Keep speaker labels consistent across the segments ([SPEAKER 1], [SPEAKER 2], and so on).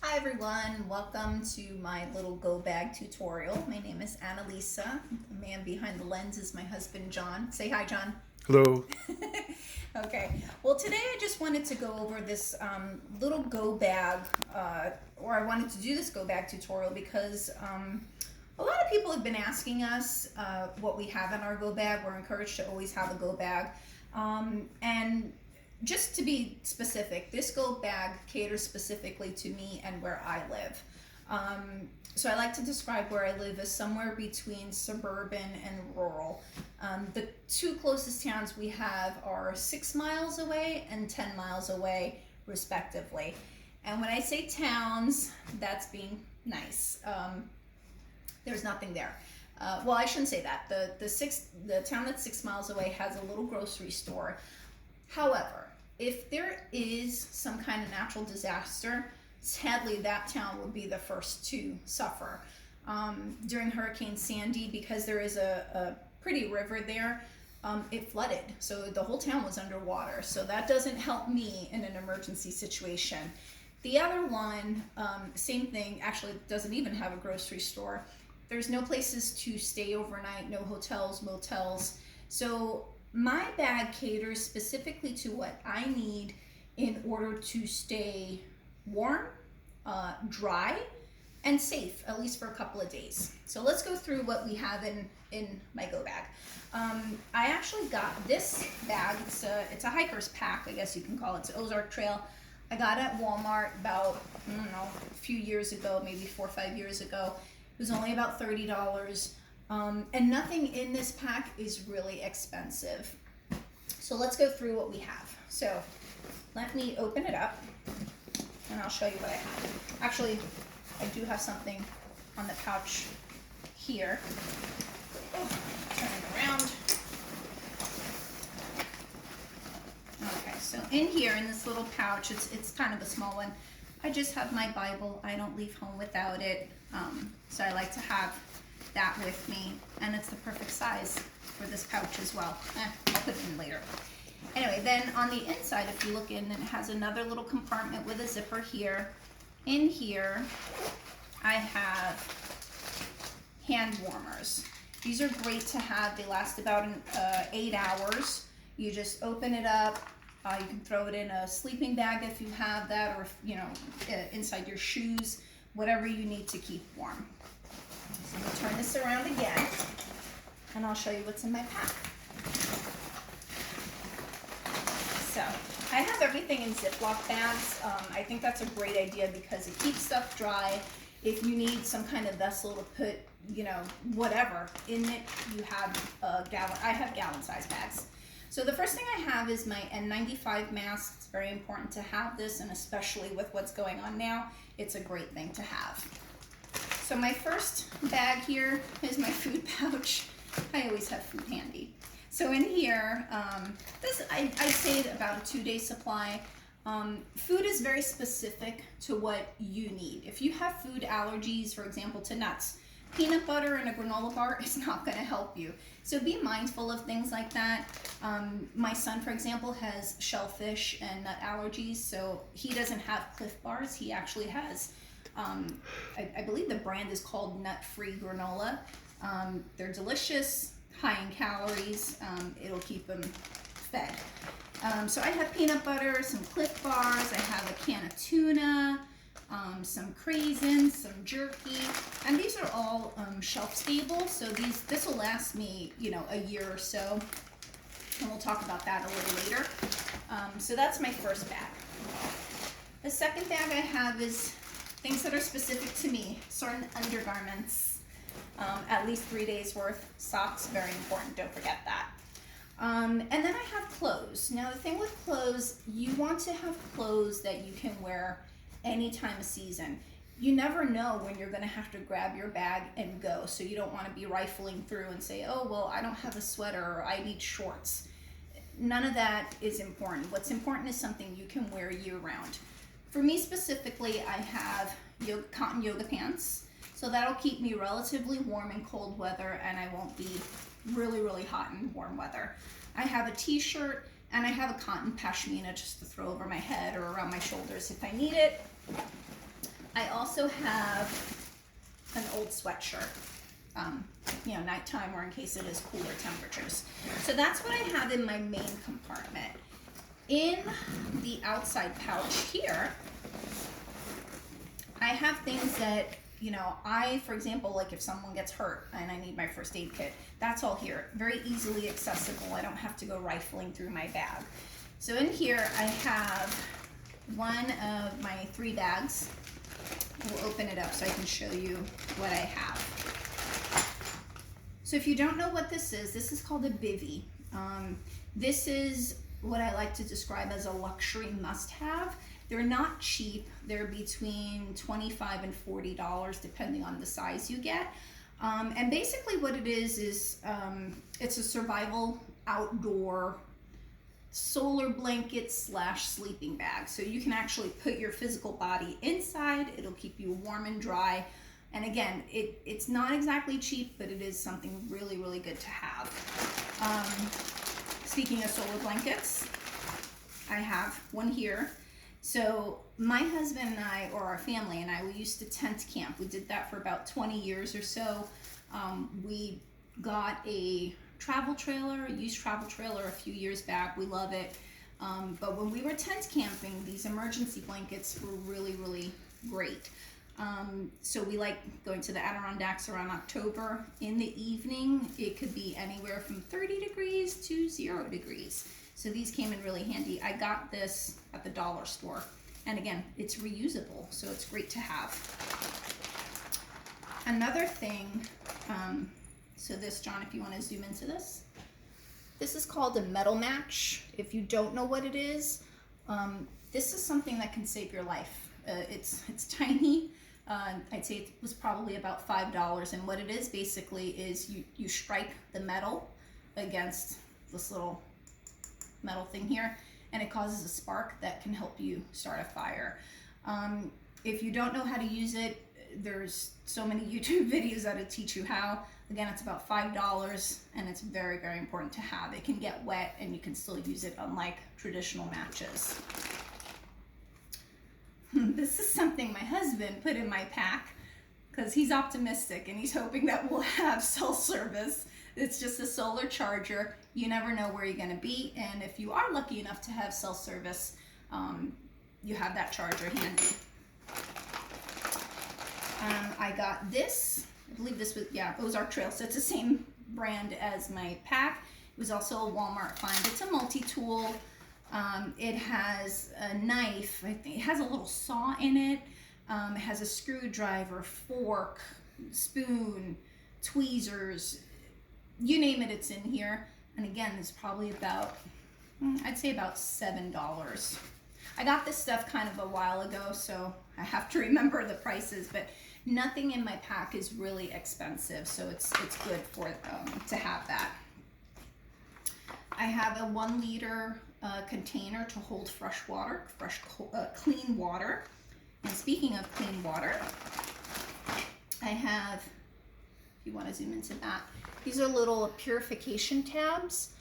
[SPEAKER 1] Hi everyone, welcome to my little go bag tutorial. My name is Annalisa. The man behind the lens is my husband John. Say hi, John.
[SPEAKER 2] Hello.
[SPEAKER 1] Okay, well today I just wanted to go over this little go bag, or I wanted to do this go bag tutorial because a lot of people have been asking us what we have in our go bag. We're encouraged to always have a go bag. And just to be specific, this go bag caters specifically to me and where I live. So I like to describe where I live as somewhere between suburban and rural. The two closest towns we have are 6 miles away and 10 miles away, respectively. And when I say towns, that's being nice. There's nothing there. Well, I shouldn't say that. The town that's 6 miles away has a little grocery store. However, if there is some kind of natural disaster, sadly that town will be the first to suffer. During Hurricane Sandy, because there is a pretty river there, it flooded. So the whole town was underwater. So that doesn't help me in an emergency situation. The other one, same thing, actually doesn't even have a grocery store. There's no places to stay overnight, no hotels, motels. So my bag caters specifically to what I need in order to stay warm, dry, and safe, at least for a couple of days. So let's go through what we have in my go bag. I actually got this bag. It's a hiker's pack, I guess you can call it. It's Ozark Trail. I got it at Walmart about, I don't know, a few years ago, maybe 4 or 5 years ago. It was only about $30. And nothing in this pack is really expensive. So let's go through what we have. So let me open it up and I'll show you what I have. Actually, I do have something on the pouch here. Oh, turn it around. Okay, so in here, in this little pouch, it's kind of a small one. I just have my Bible. I don't leave home without it. So I like to have that with me, and it's the perfect size for this pouch as well. I'll put it in later. Anyway, then on the inside, if you look in, it has another little compartment with a zipper here. In here, I have hand warmers. These are great to have. They last about 8 hours. You just open it up. You can throw it in a sleeping bag if you have that, or inside your shoes, whatever you need to keep warm. So I'm going to turn this around again, and I'll show you what's in my pack. So I have everything in Ziploc bags. I think that's a great idea because it keeps stuff dry. If you need some kind of vessel to put, whatever in it, you have a gallon. I have gallon-sized bags. So the first thing I have is my N95 mask. It's very important to have this, and especially with what's going on now, it's a great thing to have. So my first bag here is my food pouch. I always have food handy. So in here, I saved about a 2-day supply. Food is very specific to what you need. If you have food allergies, for example, to nuts, peanut butter and a granola bar is not going to help you. So be mindful of things like that. My son, for example, has shellfish and nut allergies, so he doesn't have Cliff Bars. He actually has, I believe the brand is called nut-free granola. They're delicious, high in calories. It'll keep them fed. So I have peanut butter, some Cliff Bars, I have a can of tuna, some craisins, some jerky, and these are all shelf stable, so this will last me, a year or so, and we'll talk about that a little later. So that's my first bag. The second bag I have is things that are specific to me, certain undergarments, at least 3 days worth. Socks, very important, don't forget that. And then I have clothes. Now the thing with clothes, you want to have clothes that you can wear any time of season. You never know when you're going to have to grab your bag and go, so you don't want to be rifling through and say, oh, well, I don't have a sweater, or I need shorts. None of that is important. What's important is something you can wear year-round. For me specifically, I have cotton yoga pants, so that'll keep me relatively warm in cold weather, and I won't be really, really hot in warm weather. I have a t-shirt, and I have a cotton pashmina just to throw over my head or around my shoulders if I need it. I also have an old sweatshirt, nighttime or in case it is cooler temperatures. So that's what I have in my main compartment. In the outside pouch here, I have things that, for example, like if someone gets hurt and I need my first aid kit, that's all here. Very easily accessible. I don't have to go rifling through my bag. So in here, I have one of my 3 bags. We'll open it up so I can show you what I have. So if you don't know what this is called a bivvy. This is what I like to describe as a luxury must-have. They're not cheap. They're between $25 and $40 depending on the size you get. And basically what it is it's a survival outdoor solar blanket / sleeping bag. So you can actually put your physical body inside. It'll keep you warm and dry. And again, it's not exactly cheap, but it is something really, really good to have. Speaking of solar blankets, I have one here. So my husband and I, or our family and I, we used to tent camp. We did that for about 20 years or so. We got a used travel trailer a few years back. We love it. But when we were tent camping, these emergency blankets were really, really great. So we like going to the Adirondacks around October. In the evening, it could be anywhere from 30 degrees to 0 degrees. So these came in really handy. I got this at the dollar store. And again, it's reusable, so it's great to have. Another thing, so this, John, if you want to zoom into this. This is called a metal match. If you don't know what it is, this is something that can save your life. It's tiny. I'd say it was probably about $5. And what it is basically is you strike the metal against this little metal thing here, and it causes a spark that can help you start a fire. If you don't know how to use it, there's so many YouTube videos that'll teach you how. Again, it's about $5, and it's very, very important to have. It can get wet, and you can still use it, unlike traditional matches. This is something my husband put in my pack because he's optimistic and he's hoping that we'll have cell service. It's just a solar charger. You never know where you're going to be, and if you are lucky enough to have cell service, you have that charger handy. I got this. I believe this was, Ozark Trail, so it's the same brand as my pack. It was also a Walmart find. It's a multi-tool. It has a knife. I think it has a little saw in it. It has a screwdriver, fork, spoon, tweezers. You name it, it's in here. And again, it's probably about, I'd say about $7. I got this stuff kind of a while ago, so I have to remember the prices, but nothing in my pack is really expensive, so it's good for to have that. I have a 1 liter container to hold clean water. And speaking of clean water, I have, if you want to zoom into that, these are little purification tabs.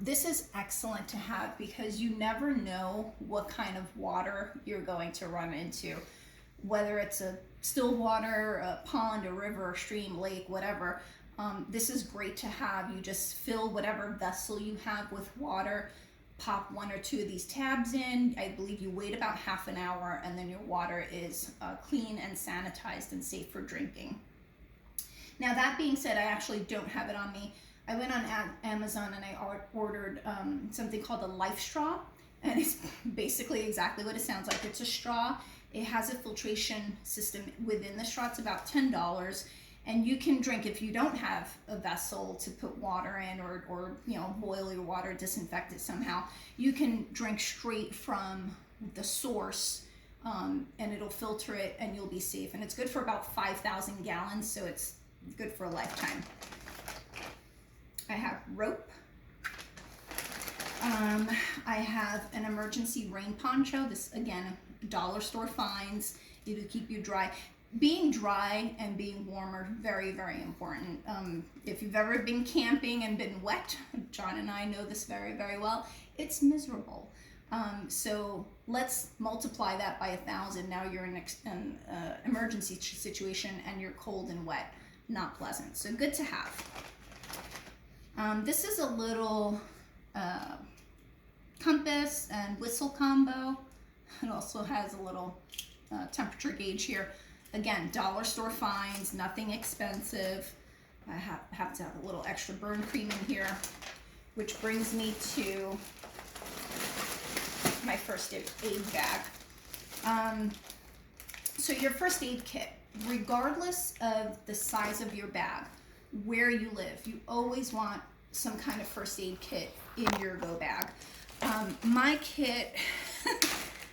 [SPEAKER 1] This is excellent to have because you never know what kind of water you're going to run into. Whether it's a still water, a pond, a river, a stream, lake, whatever. This is great to have. You just fill whatever vessel you have with water, pop 1 or 2 of these tabs in. I believe you wait about half an hour and then your water is clean and sanitized and safe for drinking. Now that being said, I actually don't have it on me. I went on Amazon and I ordered something called a life straw, and it's basically exactly what it sounds like. It's a straw. It has a filtration system within the straw. It's about $10, and you can drink if you don't have a vessel to put water in or boil your water, disinfect it somehow. You can drink straight from the source, and it'll filter it, and you'll be safe. And it's good for about 5,000 gallons, so it's good for a lifetime. I have rope. I have an emergency rain poncho. This, again, dollar store finds. It'll keep you dry. Being dry and being warm are very, very important. If you've ever been camping and been wet, John and I know this very, very well, it's miserable. So let's multiply that by 1,000. Now you're in an emergency situation and you're cold and wet. Not pleasant. So good to have. This is a little compass and whistle combo. It also has a little temperature gauge here. Again, dollar store finds, nothing expensive. I have to have a little extra burn cream in here, which brings me to my first aid bag. So your first aid kit, regardless of the size of your bag, where you live, you always want some kind of first aid kit in your go bag. My kit,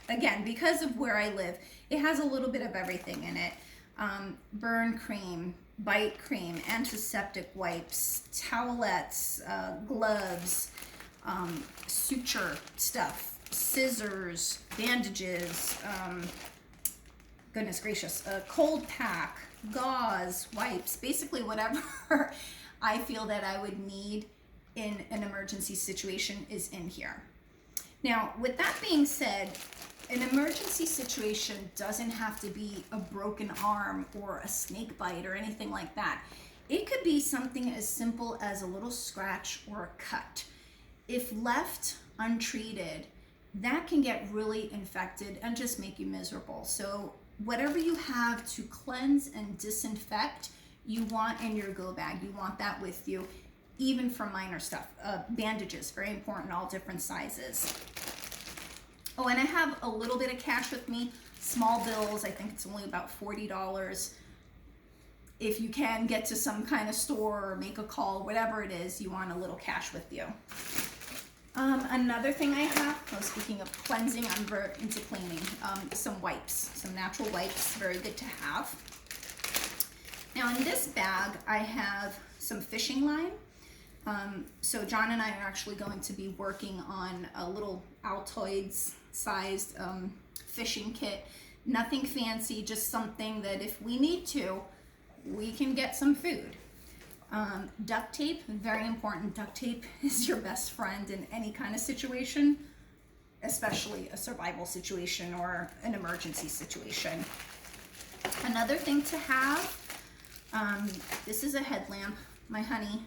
[SPEAKER 1] again, because of where I live, it has a little bit of everything in it. Burn cream, bite cream, antiseptic wipes, towelettes, gloves, suture stuff, scissors, bandages, goodness gracious, a cold pack, gauze, wipes, basically whatever I feel that I would need in an emergency situation is in here. Now, with that being said, an emergency situation doesn't have to be a broken arm or a snake bite or anything like that. It could be something as simple as a little scratch or a cut. If left untreated, that can get really infected and just make you miserable. So whatever you have to cleanse and disinfect, you want in your go bag. You want that with you, even for minor stuff. Bandages, very important, all different sizes. Oh, and I have a little bit of cash with me, small bills. I think it's only about $40. If you can get to some kind of store or make a call, whatever it is, you want a little cash with you. Another thing I have, speaking of cleansing, I'm very into cleaning, some wipes, some natural wipes, very good to have. Now in this bag, I have some fishing line. So John and I are actually going to be working on a little Altoids sized fishing kit. Nothing fancy, just something that if we need to, we can get some food. Duct tape, very important. Duct tape is your best friend in any kind of situation, especially a survival situation or an emergency situation. Another thing to have, this is a headlamp. My honey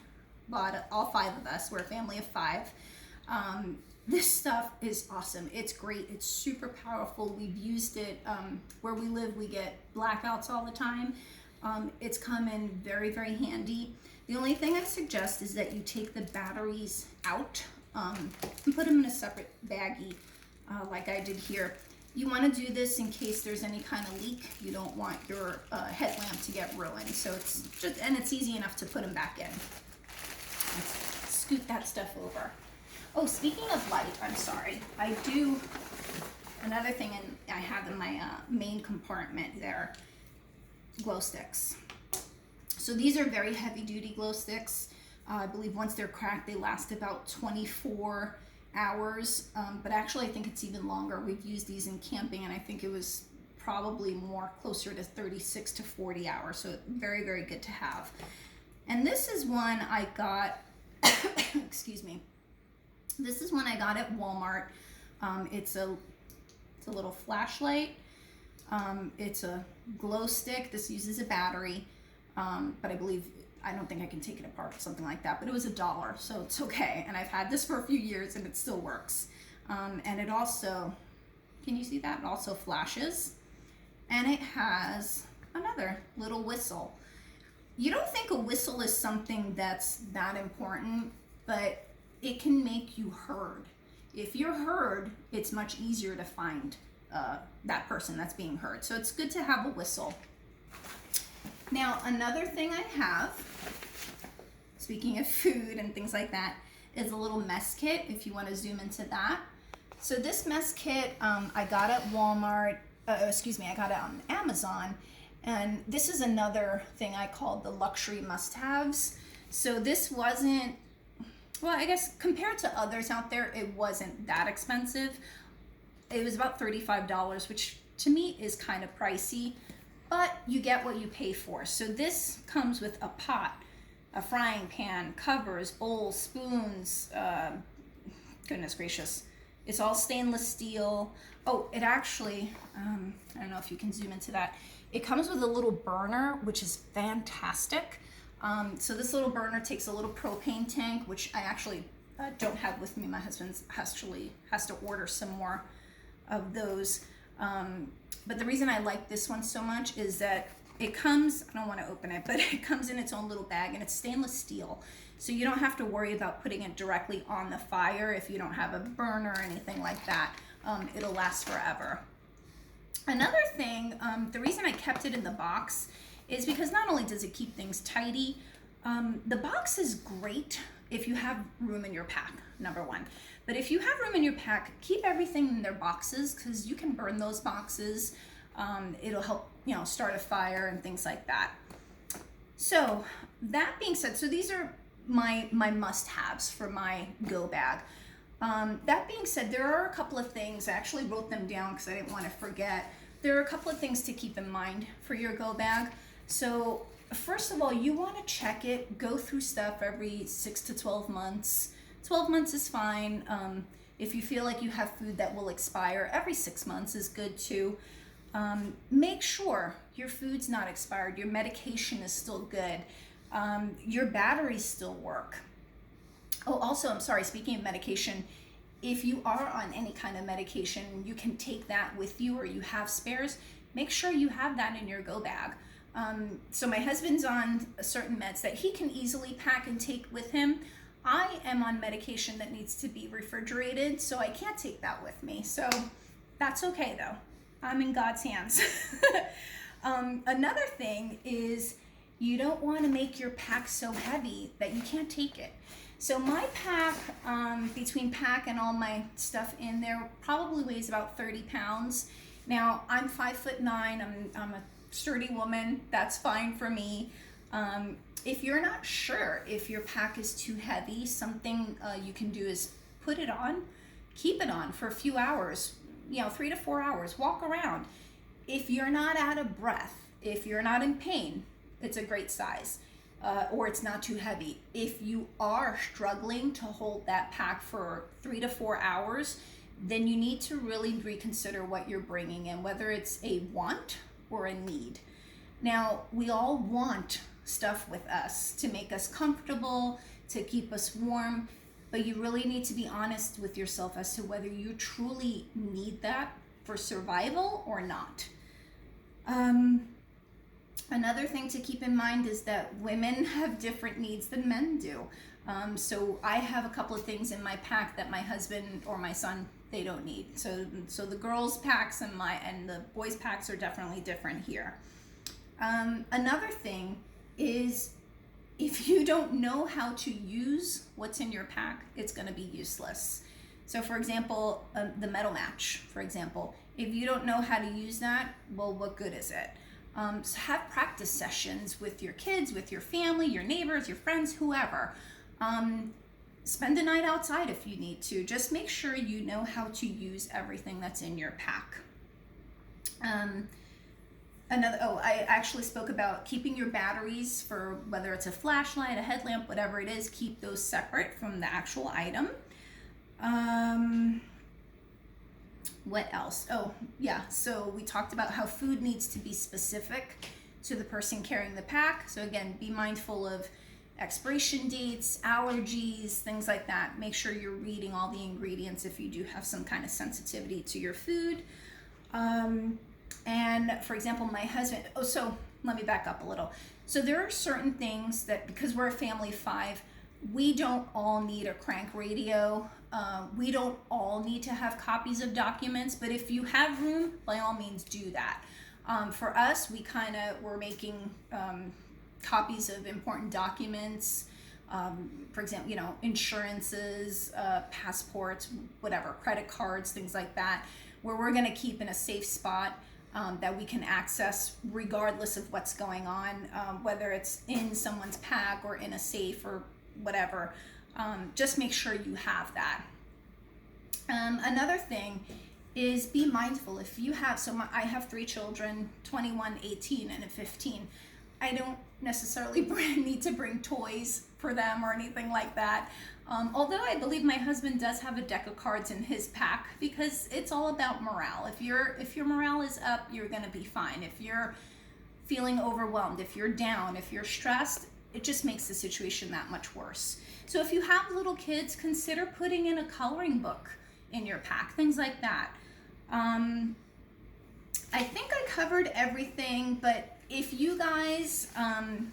[SPEAKER 1] bought it, all 5 of us. We're a family of 5. This stuff is awesome. It's great. It's super powerful. We've used it where we live. We get blackouts all the time. It's come in very, very handy. The only thing I suggest is that you take the batteries out and put them in a separate baggie like I did here. You want to do this in case there's any kind of leak. You don't want your headlamp to get ruined. So it's just, and it's easy enough to put them back in. Let's scoot that stuff over. Oh, speaking of light, I'm sorry. I do, another thing I have in my main compartment there, glow sticks. So these are very heavy duty glow sticks. I believe once they're cracked, they last about 24 hours, but actually I think it's even longer. We've used these in camping and I think it was probably more closer to 36 to 40 hours. So very, very good to have. And this is one I got, excuse me. This is one I got at Walmart. It's a little flashlight. It's a glow stick. This uses a battery, but I don't think I can take it apart or something like that, but it was $1, so it's okay. And I've had this for a few years and it still works. And it also, can you see that? It also flashes. And it has another little whistle. You don't think a whistle is something that's that important, but it can make you heard. If you're heard, it's much easier to find that person that's being heard. So it's good to have a whistle. Now, another thing I have, speaking of food and things like that, is a little mess kit, if you want to zoom into that. So this mess kit, I got at Walmart, I got it on Amazon. And this is another thing I called the luxury must-haves. So this wasn't, well, I guess compared to others out there, it wasn't that expensive. It was about $35, which to me is kind of pricey, but you get what you pay for. So this comes with a pot, a frying pan, covers, bowls, spoons, goodness gracious, It's all stainless steel. Oh, it actually, I don't know if you can zoom into that. It comes with a little burner, which is fantastic. So this little burner takes a little propane tank, which I actually don't have with me. My husband actually has to order some more of those. But the reason I like this one so much is that it comes, I don't want to open it, but it comes in its own little bag, and it's stainless steel. So you don't have to worry about putting it directly on the fire if you don't have a burner or anything like that. It'll last forever. Another thing, the reason I kept it in the box is because not only does it keep things tidy, the box is great if you have room in your pack, number one. But if you have room in your pack, keep everything in their boxes, because you can burn those boxes. It'll help, start a fire and things like that. So that being said, so these are my must-haves for my go bag. That being said, there are a couple of things, I actually wrote them down because I didn't want to forget. There are a couple of things to keep in mind for your go bag. So first of all, you want to check it, go through stuff every 6 to 12 months. 12 months is fine. If you feel like you have food that will expire, every 6 months is good too. Make sure your food's not expired, your medication is still good, your batteries still work. Oh, also, I'm sorry, speaking of medication, if you are on any kind of medication, you can take that with you, or you have spares, make sure you have that in your go bag. So my husband's on certain meds that he can easily pack and take with him. I am on medication that needs to be refrigerated, so I can't take that with me. So that's okay though. I'm in God's hands. Another thing is you don't want to make your pack so heavy that you can't take it. So my pack, between pack and all my stuff in there, probably weighs about 30 pounds. Now, I'm 5'9", I'm a sturdy woman, that's fine for me. If you're not sure if your pack is too heavy, something you can do is put it on, keep it on for a few hours, 3 to 4 hours, walk around. If you're not out of breath, if you're not in pain, it's a great size. Or it's not too heavy. If you are struggling to hold that pack for 3 to 4 hours, then you need to really reconsider what you're bringing in, whether it's a want or a need. Now, we all want stuff with us to make us comfortable, to keep us warm, but you really need to be honest with yourself as to whether you truly need that for survival or not. Another thing to keep in mind is that women have different needs than men do. So I have a couple of things in my pack that my husband or my son, they don't need. So the girls' packs and the boys' packs are definitely different here. Another thing is, if you don't know how to use what's in your pack, it's going to be useless. So for example, the metal match, for example, if you don't know how to use that, well, what good is it? So have practice sessions with your kids, with your family, your neighbors, your friends, whoever. Spend a night outside if you need to. Just make sure you know how to use everything that's in your pack. I actually spoke about keeping your batteries for whether it's a flashlight, a headlamp, whatever it is, keep those separate from the actual item. What else? Oh, yeah. So we talked about how food needs to be specific to the person carrying the pack. So again, be mindful of expiration dates, allergies, things like that. Make sure you're reading all the ingredients if you do have some kind of sensitivity to your food. And for example, my husband, so let me back up a little. So there are certain things that, because we're a family of 5, we don't all need a crank radio. We don't all need to have copies of documents, but if you have room, by all means do that. For us, we're making copies of important documents, for example, insurances, passports, whatever, credit cards, things like that, where we're going to keep in a safe spot that we can access regardless of what's going on, whether it's in someone's pack or in a safe or whatever. Just make sure you have that. Another thing is be mindful. If you have, I have 3 children, 21, 18, and 15. I don't necessarily need to bring toys for them or anything like that. Although I believe my husband does have a deck of cards in his pack, because it's all about morale. If your morale is up, you're gonna be fine. If you're feeling overwhelmed, if you're down, if you're stressed, it just makes the situation that much worse. So if you have little kids, consider putting in a coloring book in your pack, things like that. I think I covered everything, but if you guys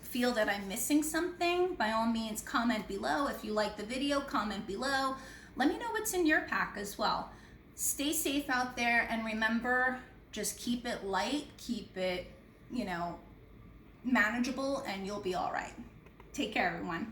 [SPEAKER 1] feel that I'm missing something, by all means comment below. If you like the video, comment below. Let me know what's in your pack as well. Stay safe out there, and remember, just keep it light, keep it, manageable, and you'll be all right. Take care, everyone.